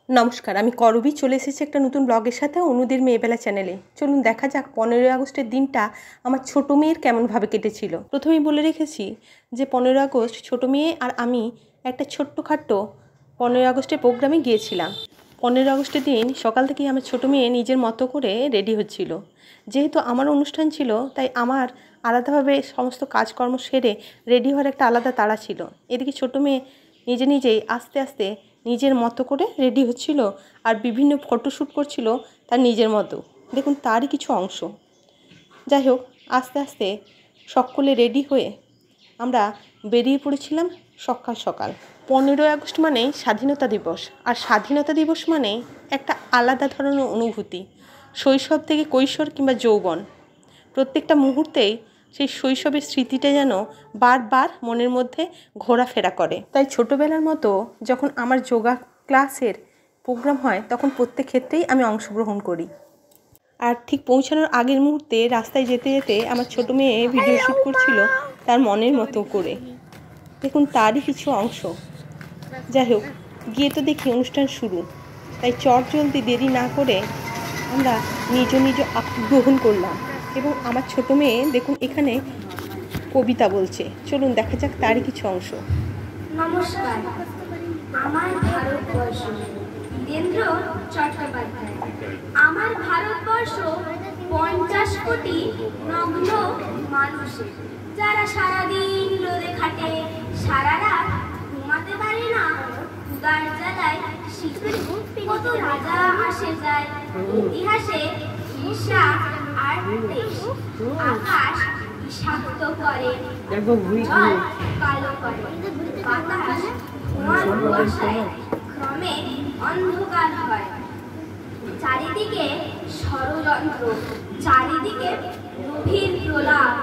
নমস্কার, আমি করবী চলে এসেছি একটা নতুন ব্লগের সাথে অনুদের মেয়েবেলা চ্যানেলে। চলুন দেখা যাক 15ই আগস্টের দিনটা আমার ছোটো মেয়ের কেমনভাবে কেটেছিল। প্রথমেই বলে রেখেছি যে 15ই আগস্ট ছোটো মেয়ে আর আমি একটা ছোট্টখাট্টো 15ই আগস্টের প্রোগ্রামে গিয়েছিলাম। 15ই আগস্টের দিন সকাল থেকেই আমার ছোটো মেয়ে নিজের মতো করে রেডি হচ্ছিল। যেহেতু আমার অনুষ্ঠান ছিল তাই আমার আলাদাভাবে সমস্ত কাজকর্ম সেরে রেডি হওয়ার একটা আলাদা তাড়া ছিল। এদিকে ছোটো মেয়ে নিজেই আস্তে আস্তে নিজের মতো করে রেডি হচ্ছিল আর বিভিন্ন ফটোশ্যুট করছিল তার নিজের মতো। দেখুন তারই কিছু অংশ। যাই হোক, আস্তে আস্তে সকলে রেডি হয়ে আমরা বেরিয়ে পড়েছিলাম সকাল সকাল। 15ই আগস্ট মানে স্বাধীনতা দিবস, আর স্বাধীনতা দিবস মানে একটা আলাদা ধরনের অনুভূতি। শৈশব থেকে কৈশোর কিংবা যৌবন, প্রত্যেকটা মুহূর্তেই সেই শৈশবের স্মৃতিটা যেন বারবার মনের মধ্যে ঘোরাফেরা করে। তাই ছোটোবেলার মতো যখন আমার যোগা ক্লাসের প্রোগ্রাম হয় তখন প্রত্যেক ক্ষেত্রেই আমি অংশগ্রহণ করি। আর ঠিক পৌঁছানোর আগের মুহূর্তে রাস্তায় যেতে যেতে আমার ছোটো মেয়ে ভিডিও শ্যুট করছিল তার মনের মতো করে। দেখুন তারই কিছু অংশ। যাই হোক, গিয়ে তো দেখি অনুষ্ঠান শুরু, তাই চটজলদি দেরি না করে আমরা নিজ গ্রহণ করলাম। এবং আমার ছোটো মেয়ে দেখুন এখানে কবিতা বলছে। চলুন দেখা যাক তারই কিছু অংশ। নমস্কার, আমার ভারতবর্ষ। বীরেন্দ্র চট্টোপাধ্যায়। আমার ভারতবর্ষ 50 কোটি নগ্ন মানুষের, যারা সারাদিন রোদে খাটে, সারা রাত ঘুমাতে পারে না, ক্ষুধার জ্বালায় কত রাজা আসে যায়, ইতিহাসে ঈর্ষা আর দেশ, আকাশ বিষাক্ত করে, জল কালো করে, বাতাস ধোঁয়ার কুয়াশায় ক্রমে অন্ধকার হয়, চারিদিকে ষড়যন্ত্র, চারিদিকে গভীর প্রলাপ,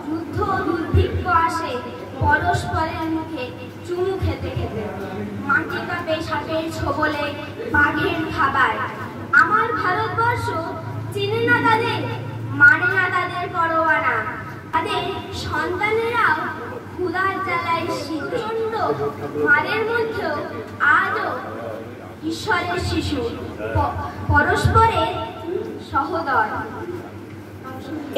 যুদ্ধ দুর্ভিক্ষ আসে পরস্পরের মুখে চুমু খেতে খেতে, মাটি কাঁপে সাপের ছোবলে, বাঘের খাবার। আমার ভারতবর্ষ চিনে না তাদের, মানে না তাদের পরোয়ানা, তাদের সন্তানেরাও ক্ষুধার জ্বালায় শীতচণ্ড মারের মধ্যেও আজও ঈশ্বরের শিশু, পরস্পরের সহোদর।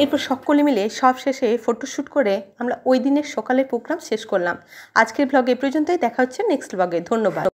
এরপর সকলে মিলে সব শেষে ফটোশ্যুট করে আমরা ওই দিনের সকালের প্রোগ্রাম শেষ করলাম। আজকের ব্লগে এ পর্যন্তই, দেখা হচ্ছে নেক্সট ব্লগে। ধন্যবাদ।